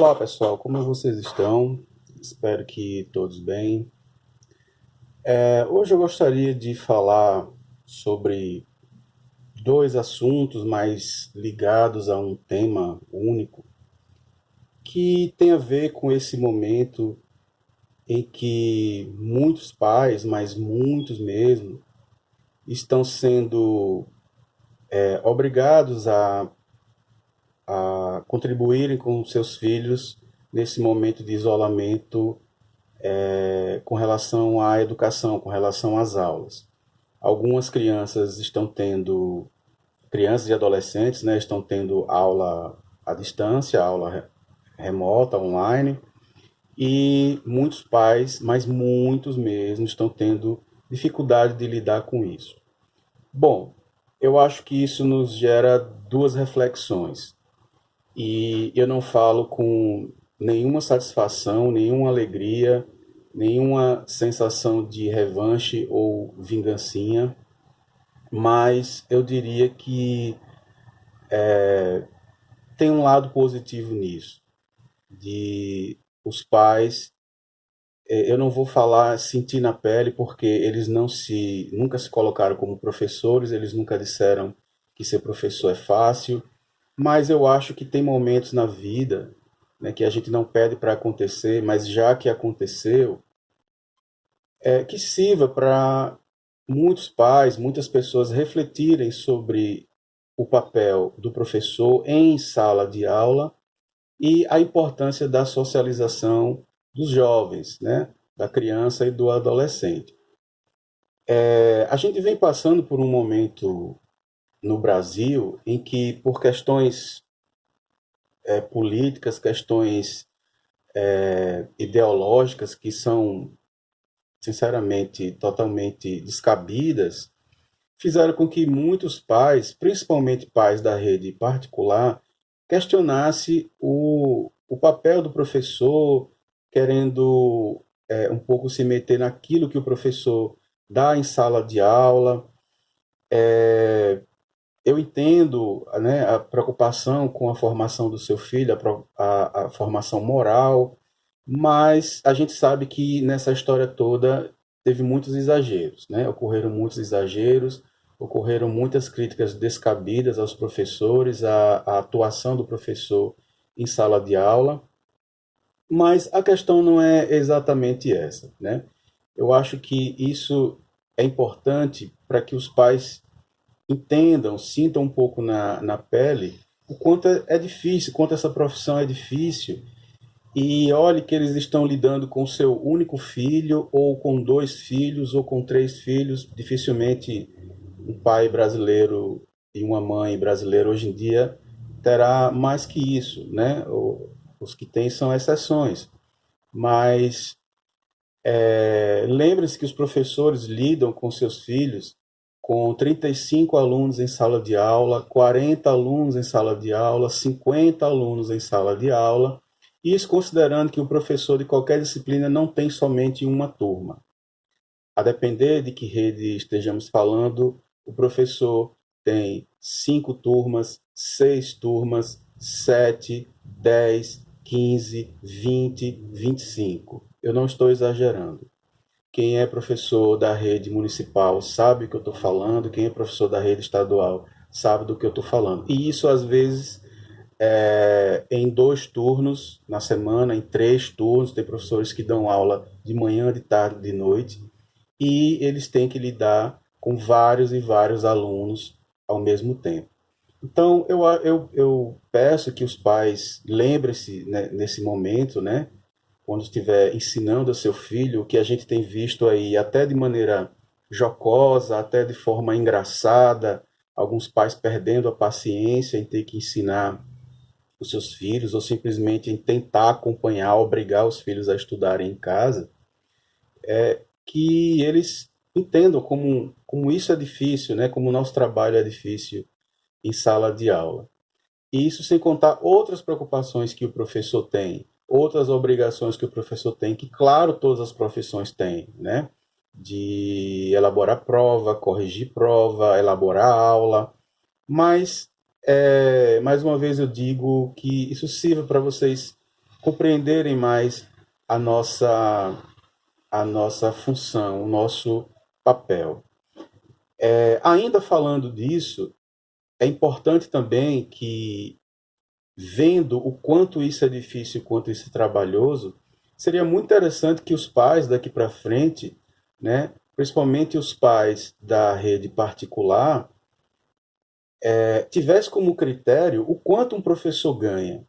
Olá pessoal, como vocês estão? Espero que todos bem. Hoje eu gostaria de falar sobre dois assuntos mais ligados a um tema único, que tem a ver com esse momento em que muitos pais, mas muitos mesmo, estão sendo obrigados a contribuírem com seus filhos nesse momento de isolamento com relação à educação, com relação às aulas. Algumas crianças estão tendo, crianças e adolescentes, né, estão tendo aula à distância, aula remota, online, e muitos pais, mas muitos mesmo, estão tendo dificuldade de lidar com isso. Bom, eu acho que isso nos gera duas reflexões. E eu não falo com nenhuma satisfação, nenhuma alegria, nenhuma sensação de revanche ou vingancinha, mas eu diria que tem um lado positivo nisso, de os pais, eu não vou falar sentir na pele, porque eles nunca se colocaram como professores, eles nunca disseram que ser professor é fácil, mas eu acho que tem momentos na vida, né, que a gente não pede para acontecer, mas já que aconteceu, que sirva para muitos pais, muitas pessoas refletirem sobre o papel do professor em sala de aula e a importância da socialização dos jovens, né, da criança e do adolescente. A gente vem passando por um momento no Brasil em que, por questões políticas, questões ideológicas que são, sinceramente, totalmente descabidas, fizeram com que muitos pais, principalmente pais da rede particular, questionasse o papel do professor, querendo um pouco se meter naquilo que o professor dá em sala de aula. Eu entendo, né, a preocupação com a formação do seu filho, a formação moral, mas a gente sabe que nessa história toda teve muitos exageros, né? Ocorreram muitos exageros, ocorreram muitas críticas descabidas aos professores, à atuação do professor em sala de aula, mas a questão não é exatamente essa, né? Eu acho que isso é importante para que os pais entendam, sintam um pouco na pele o quanto é difícil, quanto essa profissão é difícil. E olhe que eles estão lidando com o seu único filho, ou com dois filhos, ou com três filhos. Dificilmente um pai brasileiro e uma mãe brasileira hoje em dia terá mais que isso, né? Os que têm são exceções. Mas lembre-se que os professores lidam com seus filhos com 35 alunos em sala de aula, 40 alunos em sala de aula, 50 alunos em sala de aula, isso considerando que o professor de qualquer disciplina não tem somente uma turma. A depender de que rede estejamos falando, o professor tem 5 turmas, 6 turmas, 7, 10, 15, 20, 25. Eu não estou exagerando. Quem é professor da rede municipal sabe o que eu estou falando, quem é professor da rede estadual sabe do que eu estou falando. E isso, às vezes, em 2 turnos na semana, em 3 turnos, tem professores que dão aula de manhã, de tarde, de noite, e eles têm que lidar com vários e vários alunos ao mesmo tempo. Então, eu peço que os pais lembrem-se, né, nesse momento, né, quando estiver ensinando a seu filho, o que a gente tem visto aí, até de maneira jocosa, até de forma engraçada, alguns pais perdendo a paciência em ter que ensinar os seus filhos, ou simplesmente em tentar acompanhar, obrigar os filhos a estudarem em casa, que eles entendam como isso é difícil, né? Como o nosso trabalho é difícil em sala de aula. E isso sem contar outras preocupações que o professor tem, outras obrigações que o professor tem, que claro todas as profissões têm, né? De elaborar prova, corrigir prova, elaborar aula, mas mais uma vez eu digo que isso sirva para vocês compreenderem mais a nossa, a nossa função, o nosso papel. Ainda falando disso, é importante também que, vendo o quanto isso é difícil, o quanto isso é trabalhoso, seria muito interessante que os pais daqui para frente, né, principalmente os pais da rede particular, tivesse como critério o quanto um professor ganha.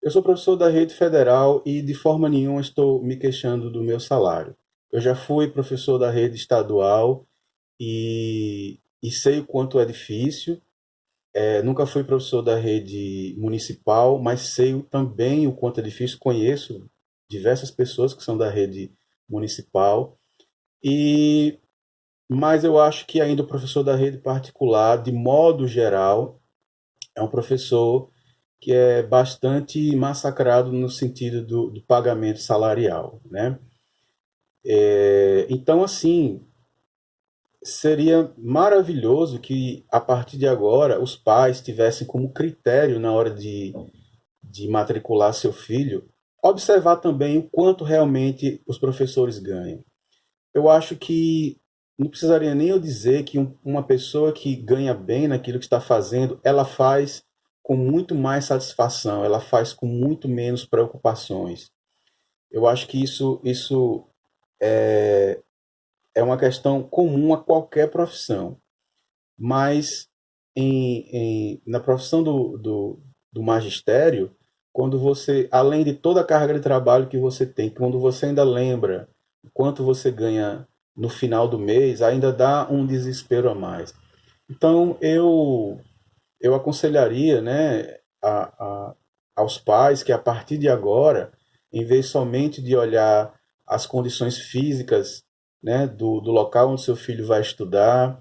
Eu sou professor da rede federal e de forma nenhuma estou me queixando do meu salário. Eu já fui professor da rede estadual e sei o quanto é difícil. Nunca fui professor da rede municipal, mas sei também o quanto é difícil. Conheço diversas pessoas que são da rede municipal. E mas eu acho que ainda o professor da rede particular, de modo geral, é um professor que é bastante massacrado no sentido do pagamento salarial, né? Então, assim, seria maravilhoso que, a partir de agora, os pais tivessem como critério, na hora de matricular seu filho, observar também o quanto realmente os professores ganham. Eu acho que não precisaria nem eu dizer que uma pessoa que ganha bem naquilo que está fazendo, ela faz com muito mais satisfação, ela faz com muito menos preocupações. Eu acho que isso é uma questão comum a qualquer profissão, mas na profissão do magistério, quando você, além de toda a carga de trabalho que você tem, quando você ainda lembra o quanto você ganha no final do mês, ainda dá um desespero a mais. Então, eu aconselharia, né, aos pais que, a partir de agora, em vez somente de olhar as condições físicas, né, do local onde seu filho vai estudar,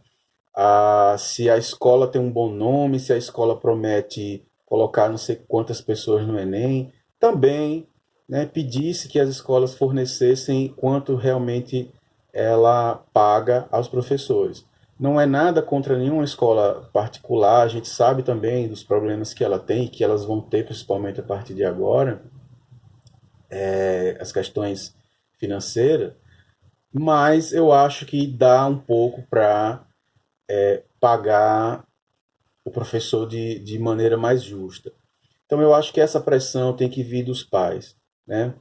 se a escola tem um bom nome, se a escola promete colocar não sei quantas pessoas no Enem, também, né, pedisse que as escolas fornecessem quanto realmente ela paga aos professores. Não é nada contra nenhuma escola particular, a gente sabe também dos problemas que ela tem, que elas vão ter principalmente a partir de agora, as questões financeiras, mas eu acho que dá um pouco para pagar o professor de maneira mais justa. Então eu acho que essa pressão tem que vir dos pais, né?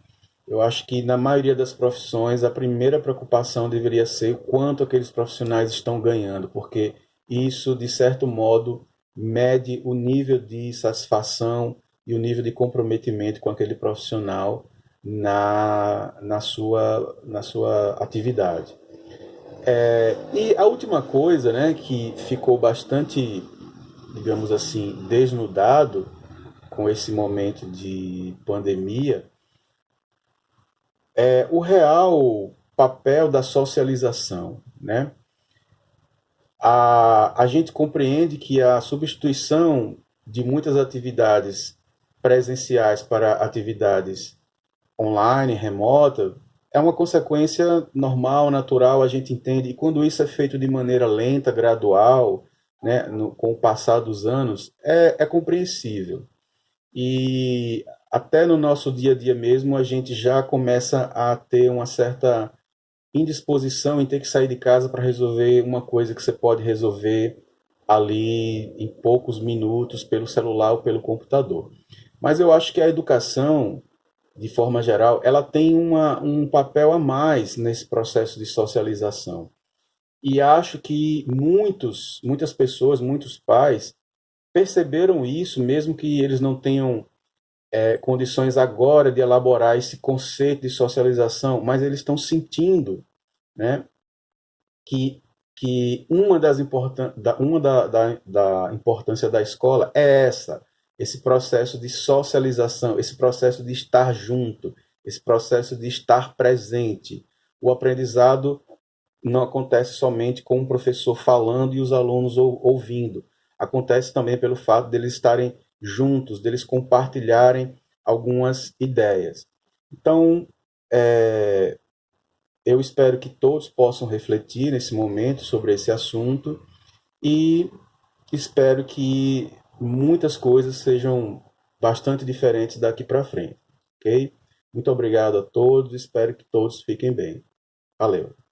Eu acho que na maioria das profissões a primeira preocupação deveria ser o quanto aqueles profissionais estão ganhando, porque isso, de certo modo, mede o nível de satisfação e o nível de comprometimento com aquele profissional na sua atividade. E a última coisa, né, que ficou bastante, digamos assim, desnudado com esse momento de pandemia, é o real papel da socialização, né? A gente compreende que a substituição de muitas atividades presenciais para atividades online, remota, é uma consequência normal, natural, a gente entende. E quando isso é feito de maneira lenta, gradual, né, com o passar dos anos, é compreensível. E até no nosso dia a dia mesmo, a gente já começa a ter uma certa indisposição em ter que sair de casa para resolver uma coisa que você pode resolver ali em poucos minutos pelo celular ou pelo computador. Mas eu acho que a educação, de forma geral, ela tem um papel a mais nesse processo de socialização. E acho que muitas pessoas, muitos pais, perceberam isso, mesmo que eles não tenham condições agora de elaborar esse conceito de socialização, mas eles estão sentindo, né, que, que uma da importância da escola é esse processo de socialização, esse processo de estar junto, esse processo de estar presente. O aprendizado não acontece somente com o professor falando e os alunos ouvindo. Acontece também pelo fato deles estarem juntos, deles compartilharem algumas ideias. Então, eu espero que todos possam refletir nesse momento sobre esse assunto e espero que muitas coisas sejam bastante diferentes daqui para frente. ok? Muito obrigado a todos, espero que todos fiquem bem. Valeu!